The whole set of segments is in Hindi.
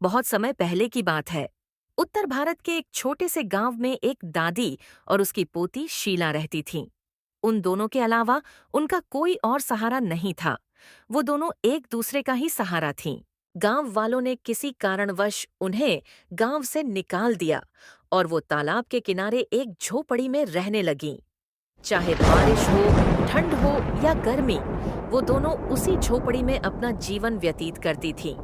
बहुत समय पहले की बात है। उत्तर भारत के एक छोटे से गांव में एक दादी और उसकी पोती शीला रहती थीं। उन दोनों के अलावा उनका कोई और सहारा नहीं था। वो दोनों एक दूसरे का ही सहारा थीं। गांव वालों ने किसी कारणवश उन्हें गांव से निकाल दिया और वो तालाब के किनारे एक झोपड़ी में रहने लगीं। चाहे बारिश हो, ठंड हो या गर्मी, वो दोनों उसी झोपड़ी में अपना जीवन व्यतीत करती थीं।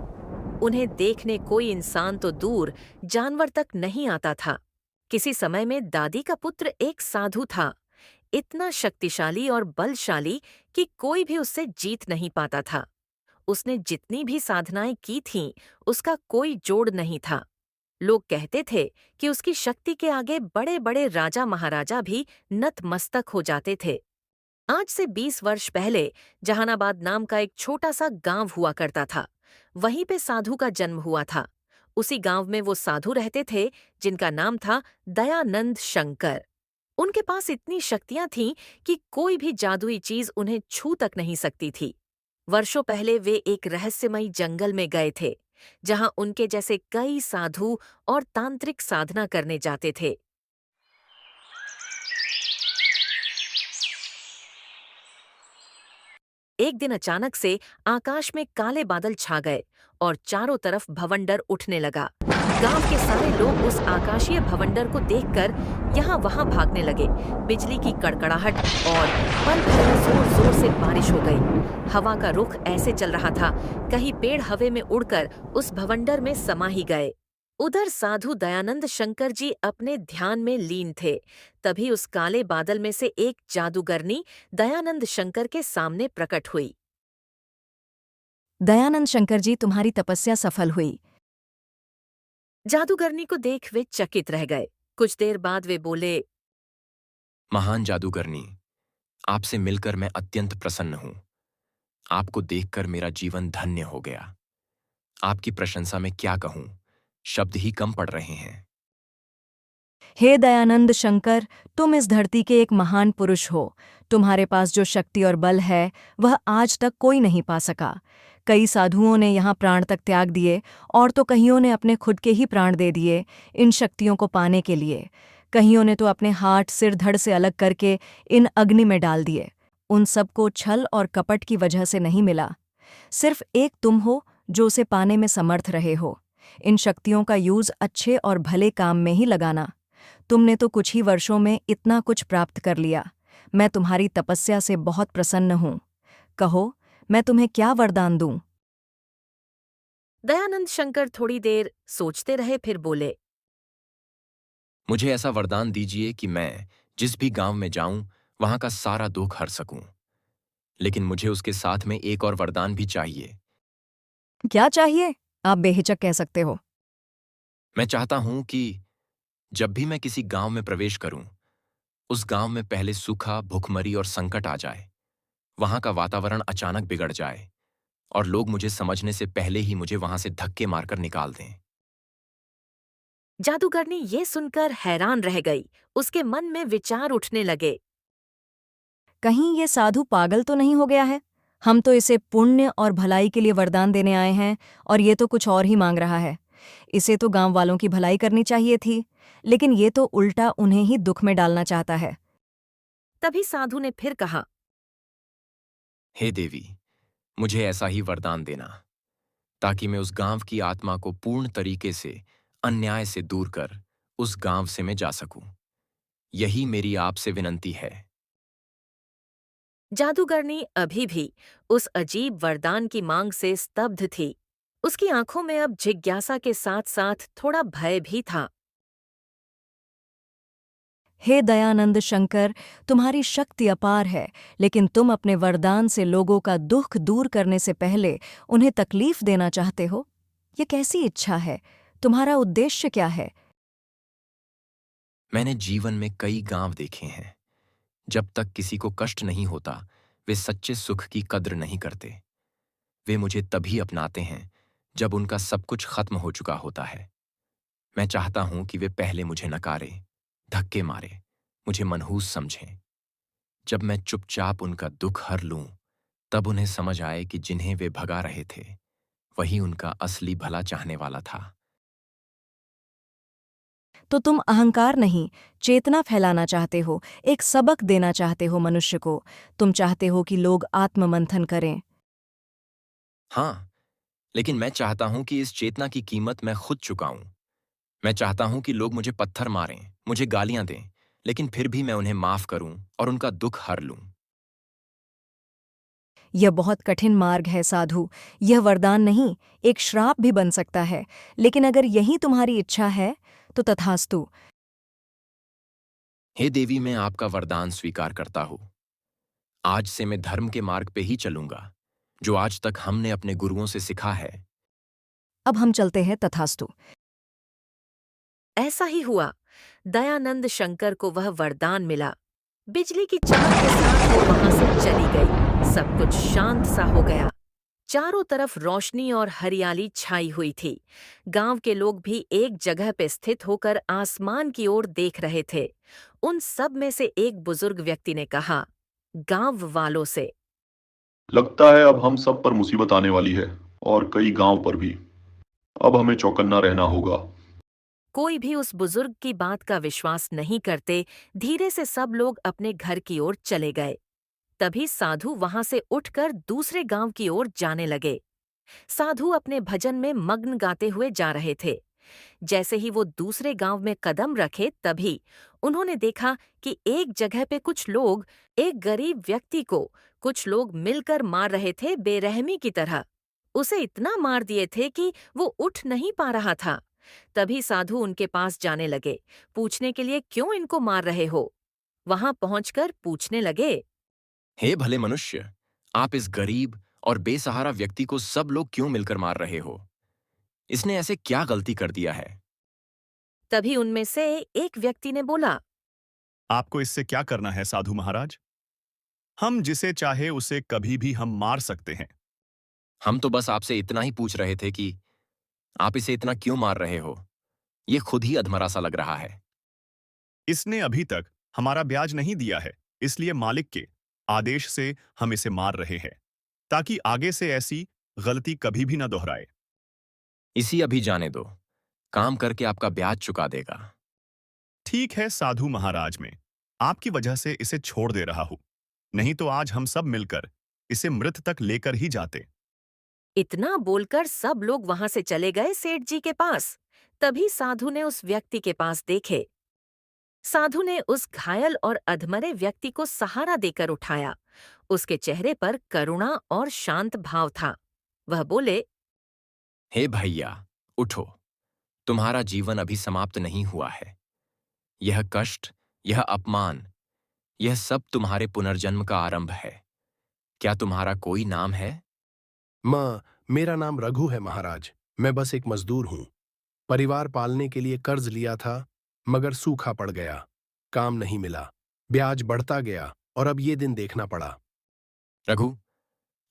उन्हें देखने कोई इंसान तो दूर, जानवर तक नहीं आता था। किसी समय में दादी का पुत्र एक साधु था, इतना शक्तिशाली और बलशाली कि कोई भी उससे जीत नहीं पाता था। उसने जितनी भी साधनाएं की थीं, उसका कोई जोड़ नहीं था। लोग कहते थे कि उसकी शक्ति के आगे बड़े बड़े राजा महाराजा भी नतमस्तक हो जाते थे। आज से 20 वर्ष पहले जहानाबाद नाम का एक छोटा सा गांव हुआ करता था। वहीं पे साधु का जन्म हुआ था। उसी गांव में वो साधु रहते थे जिनका नाम था दयानंद शंकर। उनके पास इतनी शक्तियां थीं कि कोई भी जादुई चीज उन्हें छू तक नहीं सकती थी। वर्षों पहले वे एक रहस्यमयी जंगल में गए थे, जहां उनके जैसे कई साधु और तांत्रिक साधना करने जाते थे। एक दिन अचानक से आकाश में काले बादल छा गए और चारों तरफ भवंडर उठने लगा। गांव के सारे लोग उस आकाशीय भवंडर को देखकर यहाँ वहां भागने लगे। बिजली की कड़कड़ाहट और पल भर में जोर जोर से बारिश हो गई। हवा का रुख ऐसे चल रहा था, कहीं पेड़ हवा में उड़कर उस भवंडर में समा ही गए। उधर साधु दयानंद शंकर जी अपने ध्यान में लीन थे। तभी उस काले बादल में से एक जादूगरनी दयानंद शंकर के सामने प्रकट हुई। दयानंद शंकर जी, तुम्हारी तपस्या सफल हुई। जादूगरनी को देख वे चकित रह गए। कुछ देर बाद वे बोले, महान जादूगरनी, आपसे मिलकर मैं अत्यंत प्रसन्न हूं। आपको देखकर मेरा जीवन धन्य हो गया। आपकी प्रशंसा में क्या कहूं, शब्द ही कम पड़ रहे हैं। हे दयानंद शंकर, तुम इस धरती के एक महान पुरुष हो। तुम्हारे पास जो शक्ति और बल है वह आज तक कोई नहीं पा सका। कई साधुओं ने यहाँ प्राण तक त्याग दिए और तो कईयों ने अपने खुद के ही प्राण दे दिए इन शक्तियों को पाने के लिए। कईयों ने तो अपने हाथ सिर धड़ से अलग करके इन अग्नि में डाल दिए। उन सबको छल और कपट की वजह से नहीं मिला। सिर्फ एक तुम हो जो उसे पाने में समर्थ रहे हो। इन शक्तियों का यूज अच्छे और भले काम में ही लगाना। तुमने तो कुछ ही वर्षों में इतना कुछ प्राप्त कर लिया। मैं तुम्हारी तपस्या से बहुत प्रसन्न हूँ। कहो, मैं तुम्हें क्या वरदान दूं? दयानंद शंकर थोड़ी देर सोचते रहे, फिर बोले, मुझे ऐसा वरदान दीजिए कि मैं जिस भी गांव में जाऊं वहां का सारा दुख हर सकूं। लेकिन मुझे उसके साथ में एक और वरदान भी चाहिए। क्या चाहिए? आप बेहिचक कह सकते हो। मैं चाहता हूं कि जब भी मैं किसी गांव में प्रवेश करूं, उस गांव में पहले सूखा, भुखमरी और संकट आ जाए। वहां का वातावरण अचानक बिगड़ जाए और लोग मुझे समझने से पहले ही मुझे वहां से धक्के मारकर निकाल दें। जादूगरनी ये सुनकर हैरान रह गई। उसके मन में विचार उठने लगे। कहीं ये साधु पागल तो नहीं हो गया है? हम तो इसे पुण्य और भलाई के लिए वरदान देने आए हैं और ये तो कुछ और ही मांग रहा है। इसे तो गांव वालों की भलाई करनी चाहिए थी, लेकिन ये तो उल्टा उन्हें ही दुख में डालना चाहता है। तभी साधु ने फिर कहा, हे देवी, मुझे ऐसा ही वरदान देना, ताकि मैं उस गांव की आत्मा को पूर्ण तरीके से अन्याय से दूर कर उस गांव से मैं जा सकूं। यही मेरी आपसे विनंती है। जादूगरनी अभी भी उस अजीब वरदान की मांग से स्तब्ध थी। उसकी आंखों में अब जिज्ञासा के साथ साथ थोड़ा भय भी था। हे दयानंद शंकर, तुम्हारी शक्ति अपार है, लेकिन तुम अपने वरदान से लोगों का दुख दूर करने से पहले उन्हें तकलीफ देना चाहते हो। ये कैसी इच्छा है? तुम्हारा उद्देश्य क्या है? मैंने जीवन में कई गांव देखे हैं। जब तक किसी को कष्ट नहीं होता, वे सच्चे सुख की कद्र नहीं करते। वे मुझे तभी अपनाते हैं जब उनका सब कुछ खत्म हो चुका होता है। मैं चाहता हूं कि वे पहले मुझे नकारें, धक्के मारे, मुझे मनहूस समझें। जब मैं चुपचाप उनका दुख हर लूं, तब उन्हें समझ आए कि जिन्हें वे भगा रहे थे वही उनका असली भला चाहने वाला था। तो तुम अहंकार नहीं, चेतना फैलाना चाहते हो, एक सबक देना चाहते हो मनुष्य को। तुम चाहते हो कि लोग आत्ममंथन करें। हाँ, लेकिन मैं चाहता हूं कि इस चेतना की कीमत मैं खुद चुकाऊं। मैं चाहता हूं कि लोग मुझे पत्थर मारें, मुझे गालियां दें, लेकिन फिर भी मैं उन्हें माफ करूं और उनका दुख हर लूं। यह बहुत कठिन मार्ग है साधु। यह वरदान नहीं, एक श्राप भी बन सकता है। लेकिन अगर यही तुम्हारी इच्छा है तो तथास्तु। हे देवी, मैं आपका वरदान स्वीकार करता हूं। आज से मैं धर्म के मार्ग पे ही चलूंगा, जो आज तक हमने अपने गुरुओं से सीखा है। अब हम चलते हैं तथास्तु। ऐसा ही हुआ। दयानंद शंकर को वह वरदान मिला। बिजली की चमक के साथ वो वहां से चली गई। सब कुछ शांत सा हो गया। चारों तरफ रोशनी और हरियाली छाई हुई थी। गांव के लोग भी एक जगह पे स्थित होकर आसमान की ओर देख रहे थे। उन सब में से एक बुजुर्ग व्यक्ति ने कहा, गांव वालों से, लगता है अब हम सब पर मुसीबत आने वाली है और कई गांव पर भी। अब हमें चौकन्ना रहना होगा। कोई भी उस बुजुर्ग की बात का विश्वास नहीं करते। धीरे से सब लोग अपने घर की ओर चले गए। तभी साधु वहां से उठकर दूसरे गांव की ओर जाने लगे। साधु अपने भजन में मग्न गाते हुए जा रहे थे। जैसे ही वो दूसरे गांव में कदम रखे, तभी उन्होंने देखा कि एक जगह पे कुछ लोग एक गरीब व्यक्ति को कुछ लोग मिलकर मार रहे थे, बेरहमी की तरह। उसे इतना मार दिए थे कि वो उठ नहीं पा रहा था। तभी साधु उनके पास जाने लगे, पूछने के लिए क्यों इनको मार रहे हो। वहां पहुंचकर पूछने लगे, हे भले मनुष्य, आप इस गरीब और बेसहारा व्यक्ति को सब लोग क्यों मिलकर मार रहे हो? इसने ऐसे क्या गलती कर दिया है? तभी उनमें से एक व्यक्ति ने बोला, आपको इससे क्या करना है साधु महाराज? हम जिसे चाहे उसे कभी भी हम मार सकते हैं। हम तो बस आपसे इतना ही पूछ रहे थे कि आप इसे इतना क्यों मार रहे हो? ये खुद ही अधमरा सा लग रहा है। इसने अभी तक हमारा ब्याज नहीं दिया है, इसलिए मालिक के आदेश से हम इसे मार रहे हैं, ताकि आगे से ऐसी गलती कभी भी न दोहराए। इसी अभी जाने दो, काम करके आपका ब्याज चुका देगा। ठीक है साधु महाराज, मैं आपकी वजह से इसे छोड़ दे रहा हूं, नहीं तो आज हम सब मिलकर इसे मृत तक लेकर ही जाते। इतना बोलकर सब लोग वहां से चले गए सेठ जी के पास। तभी साधु ने उस व्यक्ति के पास देखे। साधु ने उस घायल और अधमरे व्यक्ति को सहारा देकर उठाया। उसके चेहरे पर करुणा और शांत भाव था। वह बोले, हे भैया, उठो। तुम्हारा जीवन अभी समाप्त नहीं हुआ है। यह कष्ट, यह अपमान, यह सब तुम्हारे पुनर्जन्म का आरंभ है। क्या तुम्हारा कोई नाम है? माँ, मेरा नाम रघु है महाराज। मैं बस एक मजदूर हूँ। परिवार पालने के लिए कर्ज लिया था, मगर सूखा पड़ गया। काम नहीं मिला, ब्याज बढ़ता गया और अब ये दिन देखना पड़ा। रघु,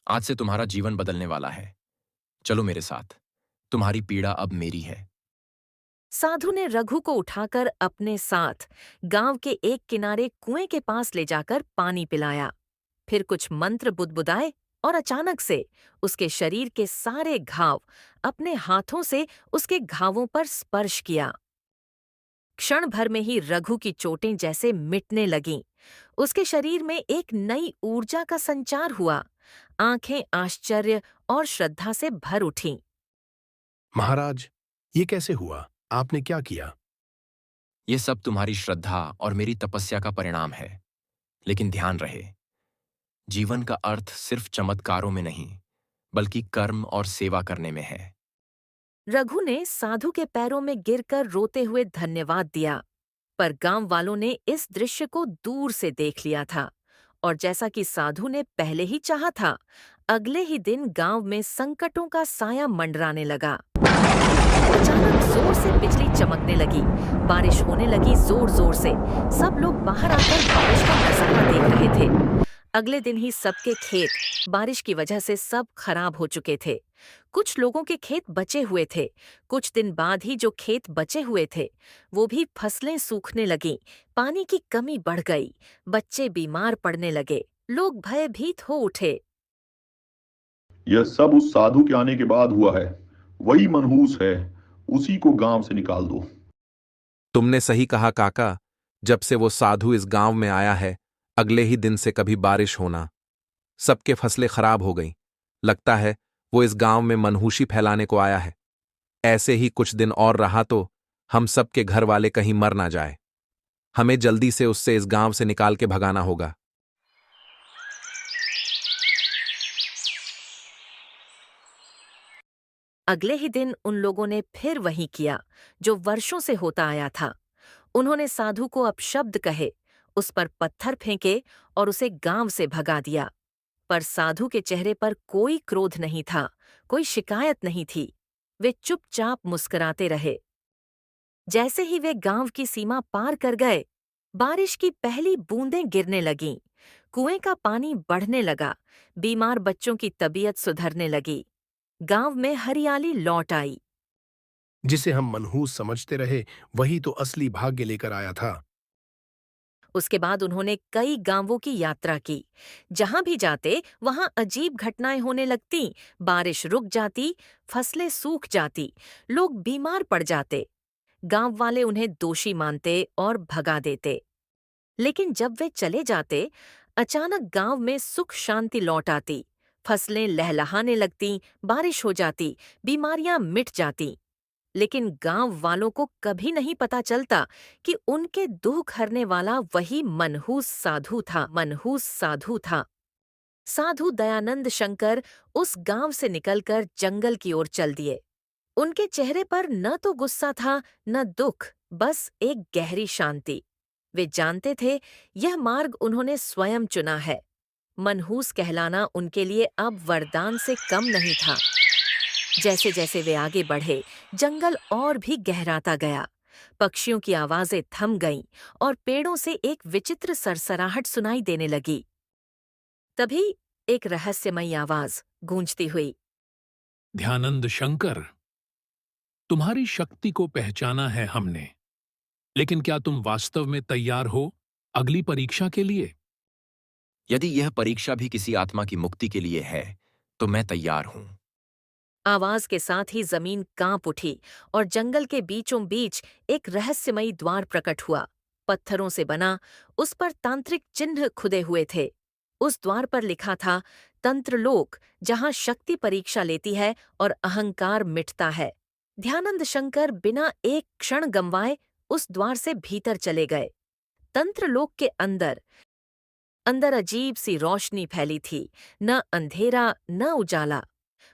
आज से तुम्हारा जीवन बदलने वाला है। चलो मेरे साथ, तुम्हारी पीड़ा अब मेरी है। साधु ने रघु को उठाकर अपने साथ गांव के एक किनारे कुएं के पास ले जाकर पानी पिलाया। फिर कुछ मंत्र बुदबुदाए और अचानक से उसके शरीर के सारे घाव अपने हाथों से उसके घावों पर स्पर्श किया। क्षण भर में ही रघु की चोटें जैसे मिटने लगीं। उसके शरीर में एक नई ऊर्जा का संचार हुआ। आंखें आश्चर्य और श्रद्धा से भर उठीं। महाराज, ये कैसे हुआ? आपने क्या किया? ये सब तुम्हारी श्रद्धा और मेरी तपस्या का परिणाम है। लेकिन ध्यान रहे, जीवन का अर्थ सिर्फ चमत्कारों में नहीं, बल्कि कर्म और सेवा करने में है। रघु ने साधु के पैरों में गिरकर रोते हुए धन्यवाद दिया। पर गांव वालों ने इस दृश्य को दूर से देख लिया था और जैसा कि साधु ने पहले ही चाहा था, अगले ही दिन गांव में संकटों का साया मंडराने लगा। अचानक जोर से बिजली चमकने लगी, बारिश होने लगी जोर जोर से। सब लोग बाहर आकर बारिश का नजारा देख रहे थे। अगले दिन ही सबके खेत बारिश की वजह से सब खराब हो चुके थे। कुछ लोगों के खेत बचे हुए थे। कुछ दिन बाद ही जो खेत बचे हुए थे, वो भी फसलें सूखने लगीं। पानी की कमी बढ़ गई। बच्चे बीमार पड़ने लगे। लोग भयभीत हो उठे। यह सब उस साधु के आने के बाद हुआ है। वही मनहूस है, उसी को गांव से निकाल दो। तुमने सही कहा काका। जब से वो साधु इस गांव में आया है, अगले ही दिन से कभी बारिश होना, सबके फसलें खराब हो गईं। लगता है वो इस गांव में मनहूसी फैलाने को आया है। ऐसे ही कुछ दिन और रहा तो हम सबके घर वाले कहीं मर ना जाए। हमें जल्दी से उससे इस गांव से निकाल के भगाना होगा। अगले ही दिन उन लोगों ने फिर वही किया जो वर्षों से होता आया था। उन्होंने साधु को अपशब्द कहे, उस पर पत्थर फेंके और उसे गांव से भगा दिया। पर साधु के चेहरे पर कोई क्रोध नहीं था, कोई शिकायत नहीं थी। वे चुपचाप मुस्कुराते रहे। जैसे ही वे गांव की सीमा पार कर गए, बारिश की पहली बूंदें गिरने लगीं। कुएं का पानी बढ़ने लगा, बीमार बच्चों की तबीयत सुधरने लगी। गांव में हरियाली लौट आई। जिसे हम मनहूस समझते रहे, वही तो असली भाग्य लेकर आया था। उसके बाद उन्होंने कई गांवों की यात्रा की। जहां भी जाते वहां अजीब घटनाएं होने लगती। बारिश रुक जाती, फसलें सूख जाती, लोग बीमार पड़ जाते। गांव वाले उन्हें दोषी मानते और भगा देते। लेकिन जब वे चले जाते, अचानक गांव में सुख शांति लौट आती। फसलें लहलहाने लगती, बारिश हो जाती, बीमारियां मिट जाती। लेकिन गांव वालों को कभी नहीं पता चलता कि उनके दुख हरने वाला वही मनहूस साधु था। साधु दयानंद शंकर उस गांव से निकलकर जंगल की ओर चल दिए। उनके चेहरे पर न तो गुस्सा था, न दुख, बस एक गहरी शांति। वे जानते थे यह मार्ग उन्होंने स्वयं चुना है। मनहूस कहलाना उनके लिए अब वरदान से कम नहीं था। जैसे जैसे वे आगे बढ़े, जंगल और भी गहराता गया। पक्षियों की आवाजें थम गईं और पेड़ों से एक विचित्र सरसराहट सुनाई देने लगी। तभी एक रहस्यमयी आवाज गूंजती हुई। ध्यानंद शंकर, तुम्हारी शक्ति को पहचाना है हमने, लेकिन क्या तुम वास्तव में तैयार हो अगली परीक्षा के लिए? यदि यह परीक्षा भी किसी आत्मा की मुक्ति के लिए है, तो मैं तैयार हूं। आवाज के साथ ही जमीन कांप उठी और जंगल के बीचों बीच एक रहस्यमयी द्वार प्रकट हुआ। पत्थरों से बना, उस पर तांत्रिक चिन्ह खुदे हुए थे। उस द्वार पर लिखा था, तंत्रलोक, जहां शक्ति परीक्षा लेती है और अहंकार मिटता है। ध्यानंद शंकर बिना एक क्षण गंवाए उस द्वार से भीतर चले गए। तंत्रलोक के अंदर अंदर अजीब सी रोशनी फैली थी, न अंधेरा न उजाला।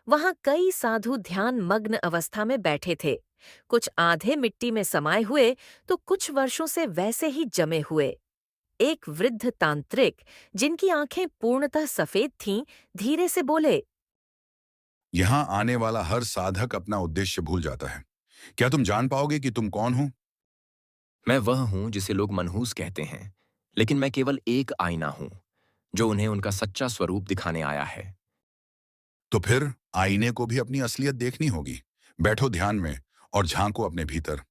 वहां कई साधु ध्यान मग्न अवस्था में बैठे थे। कुछ आधे मिट्टी में समाये हुए तो कुछ वर्षों से वैसे ही जमे हुए। एक वृद्ध तांत्रिक, जिनकी आंखें पूर्णतः सफेद थीं, धीरे से बोले, यहाँ आने वाला हर साधक अपना उद्देश्य भूल जाता है। क्या तुम जान पाओगे कि तुम कौन हो? मैं वह हूं जिसे लोग मनहूस कहते हैं, लेकिन मैं केवल एक आईना हूं जो उन्हें उनका सच्चा स्वरूप दिखाने आया है। तो फिर आईने को भी अपनी असलियत देखनी होगी। बैठो ध्यान में और झांको अपने भीतर।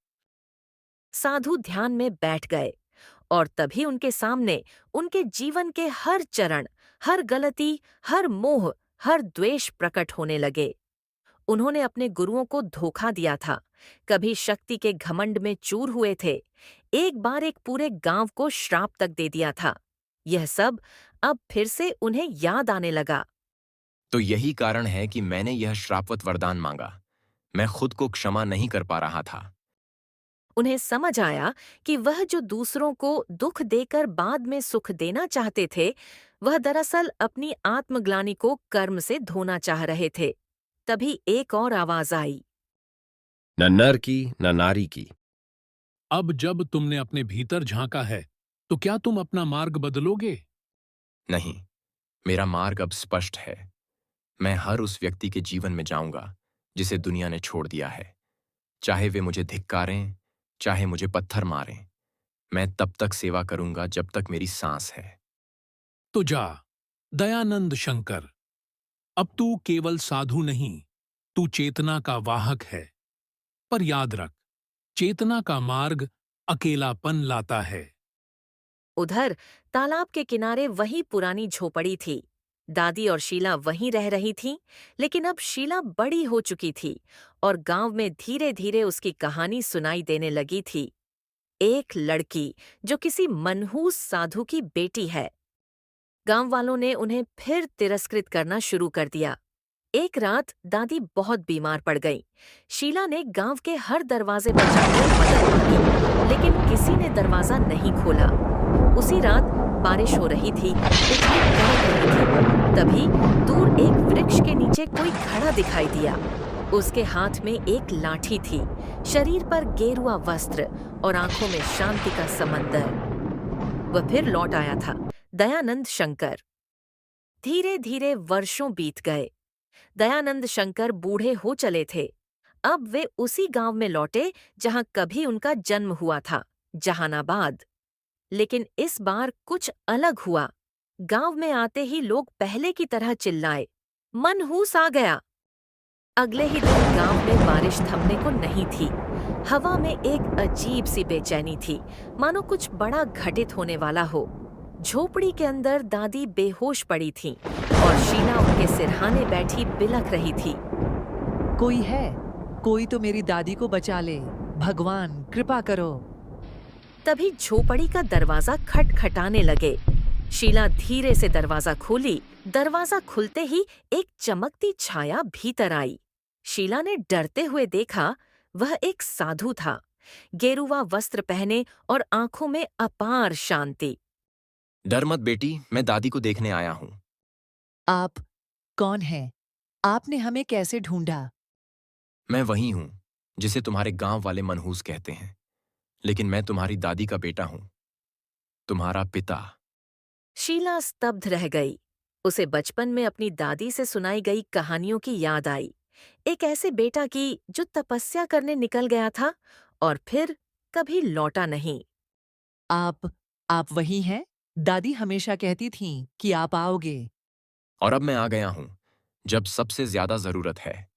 साधु ध्यान में बैठ गए और तभी उनके सामने उनके जीवन के हर चरण, हर गलती, हर मोह, हर द्वेष प्रकट होने लगे। उन्होंने अपने गुरुओं को धोखा दिया था, कभी शक्ति के घमंड में चूर हुए थे, एक बार एक पूरे गांव को श्राप तक दे दिया था। यह सब अब फिर से उन्हें याद आने लगा। तो यही कारण है कि मैंने यह श्रापवत वरदान मांगा। मैं खुद को क्षमा नहीं कर पा रहा था। उन्हें समझ आया कि वह जो दूसरों को दुख देकर बाद में सुख देना चाहते थे, वह दरअसल अपनी आत्मग्लानि को कर्म से धोना चाह रहे थे। तभी एक और आवाज आई, न नर की न नारी की। अब जब तुमने अपने भीतर झांका है, तो क्या तुम अपना मार्ग बदलोगे? नहीं, मेरा मार्ग अब स्पष्ट है। मैं हर उस व्यक्ति के जीवन में जाऊंगा जिसे दुनिया ने छोड़ दिया है। चाहे वे मुझे धिक्कारें, चाहे मुझे पत्थर मारें, मैं तब तक सेवा करूंगा जब तक मेरी सांस है। तो जा, दयानंद शंकर, अब तू केवल साधु नहीं, तू चेतना का वाहक है। पर याद रख, चेतना का मार्ग अकेलापन लाता है। उधर तालाब के किनारे वही पुरानी झोपड़ी थी। दादी और शीला वहीं रह रही थीं, लेकिन अब शीला बड़ी हो चुकी थी और गांव में धीरे धीरे उसकी कहानी सुनाई देने लगी थी। एक लड़की जो किसी मनहूस साधु की बेटी है। गांव वालों ने उन्हें फिर तिरस्कृत करना शुरू कर दिया। एक रात दादी बहुत बीमार पड़ गई। शीला ने गांव के हर दरवाजे पर जाकर मदद मांगी, लेकिन किसी ने दरवाजा नहीं खोला। उसी रात बारिश हो रही थी, बिजली कड़क रही थी। तभी दूर एक वृक्ष के नीचे कोई खड़ा दिखाई दिया। उसके हाथ में एक लाठी थी, शरीर पर गेरुआ वस्त्र और आंखों में शांति का समंदर। वह फिर लौट आया था, दयानंद शंकर। धीरे धीरे वर्षों बीत गए। दयानंद शंकर बूढ़े हो चले थे। अब वे उसी गांव में लौटे जहां कभी उनका जन्म हुआ था, जहानाबाद। लेकिन इस बार कुछ अलग हुआ। गांव में आते ही लोग पहले की तरह चिल्लाए, मनहूस आ गया। अगले ही दिन गांव में बारिश थमने को नहीं थी। हवा में एक अजीब सी बेचैनी थी, मानो कुछ बड़ा घटित होने वाला हो। झोपड़ी के अंदर दादी बेहोश पड़ी थीं और शीला उनके सिरहाने बैठी बिलख रही थी। कोई है? कोई तो मेरी दादी को बचा ले। भगवान कृपा करो। तभी झोपड़ी का दरवाजा खटखटाने लगे। शीला धीरे से दरवाजा खोली। दरवाजा खुलते ही एक चमकती छाया भीतर आई। शीला ने डरते हुए देखा, वह एक साधु था, गेरुआ वस्त्र पहने और आंखों में अपार शांति। डर मत बेटी, मैं दादी को देखने आया हूं। आप कौन हैं? आपने हमें कैसे ढूंढा? मैं वही हूं जिसे तुम्हारे गांव वाले मनहूस कहते हैं, लेकिन मैं तुम्हारी दादी का बेटा हूं, तुम्हारा पिता। शीला स्तब्ध रह गई। उसे बचपन में अपनी दादी से सुनाई गई कहानियों की याद आई। एक ऐसे बेटा की जो तपस्या करने निकल गया था और फिर कभी लौटा नहीं। आप वही हैं? दादी हमेशा कहती थीं कि आप आओगे। और अब मैं आ गया हूं, जब सबसे ज्यादा जरूरत है।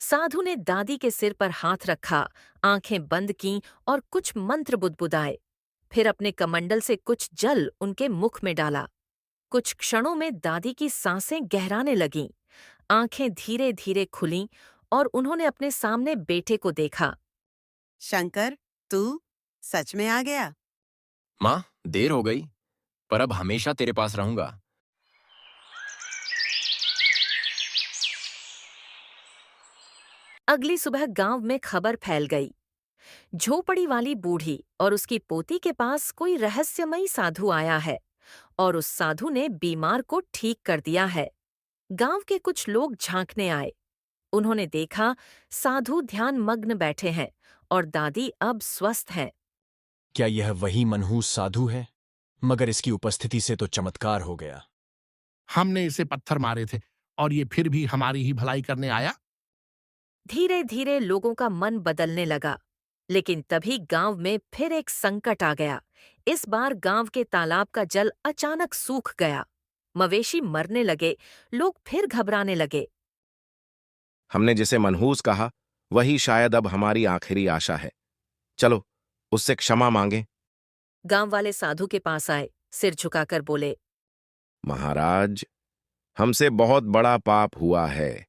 साधु ने दादी के सिर पर हाथ रखा, आंखें बंद कीं और कुछ मंत्र बुदबुदाए। फिर अपने कमंडल से कुछ जल उनके मुख में डाला। कुछ क्षणों में दादी की सांसें गहराने लगीं, आंखें धीरे धीरे खुलीं और उन्होंने अपने सामने बेटे को देखा। शंकर, तू सच में आ गया? माँ, देर हो गई, पर अब हमेशा तेरे पास रहूंगा। अगली सुबह गांव में खबर फैल गई। झोपड़ी वाली बूढ़ी और उसकी पोती के पास कोई रहस्यमयी साधु आया है और उस साधु ने बीमार को ठीक कर दिया है। गांव के कुछ लोग झांकने आए। उन्होंने देखा साधु ध्यान मग्न बैठे हैं और दादी अब स्वस्थ हैं। क्या यह वही मनहूस साधु है? मगर इसकी उपस्थिति से तो चमत्कार हो गया। हमने इसे पत्थर मारे थे और ये फिर भी हमारी ही भलाई करने आया। धीरे धीरे लोगों का मन बदलने लगा, लेकिन तभी गांव में फिर एक संकट आ गया। इस बार गांव के तालाब का जल अचानक सूख गया। मवेशी मरने लगे, लोग फिर घबराने लगे। हमने जिसे मनहूस कहा, वही शायद अब हमारी आखिरी आशा है। चलो, उससे क्षमा मांगे। गांव वाले साधु के पास आए, सिर झुकाकर बोले, महाराज, हमसे बहुत बड़ा पाप हुआ है।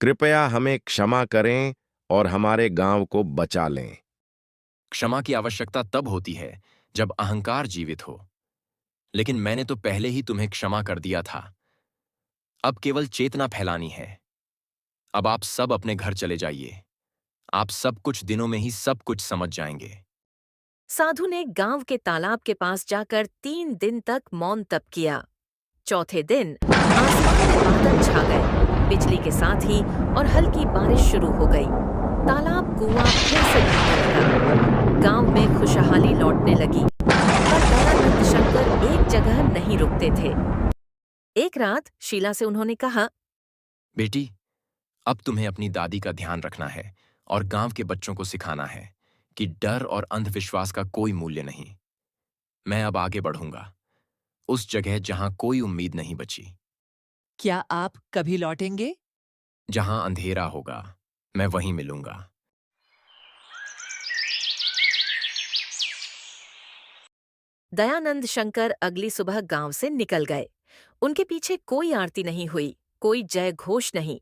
कृपया हमें क्षमा करें और हमारे गांव को बचा लें। क्षमा की आवश्यकता तब होती है जब अहंकार जीवित हो, लेकिन मैंने तो पहले ही तुम्हें क्षमा कर दिया था। अब केवल चेतना फैलानी है। अब आप सब अपने घर चले जाइए। आप सब कुछ दिनों में ही सब कुछ समझ जाएंगे। साधु ने गांव के तालाब के पास जाकर 3 दिन तक मौन तप किया। चौथे दिन आसमान में बादल छा गए, बिजली के साथ ही और हल्की बारिश शुरू हो गई। तालाब कुआं फिर से भरने लगा। गांव में खुशहाली लौटने लगी, पर दयानंद शंकर एक जगह नहीं रुकते थे। एक रात शीला से उन्होंने कहा, बेटी, अब तुम्हें अपनी दादी का ध्यान रखना है और गांव के बच्चों को सिखाना है कि डर और अंधविश्वास का कोई मूल्य नहीं। मैं अब आगे बढ़ूंगा, उस जगह जहां कोई उम्मीद नहीं बची। क्या आप कभी लौटेंगे? जहां अंधेरा होगा, मैं वहीं मिलूंगा। दयानंद शंकर अगली सुबह गांव से निकल गए। उनके पीछे कोई आरती नहीं हुई, कोई जय घोष नहीं,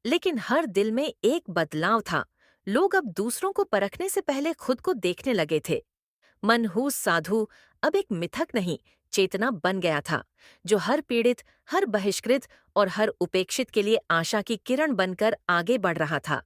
लेकिन हर दिल में एक बदलाव था। लोग अब दूसरों को परखने से पहले खुद को देखने लगे थे। मनहूस साधु अब एक मिथक नहीं, चेतना बन गया था, जो हर पीड़ित, हर बहिष्कृत और हर उपेक्षित के लिए आशा की किरण बनकर आगे बढ़ रहा था।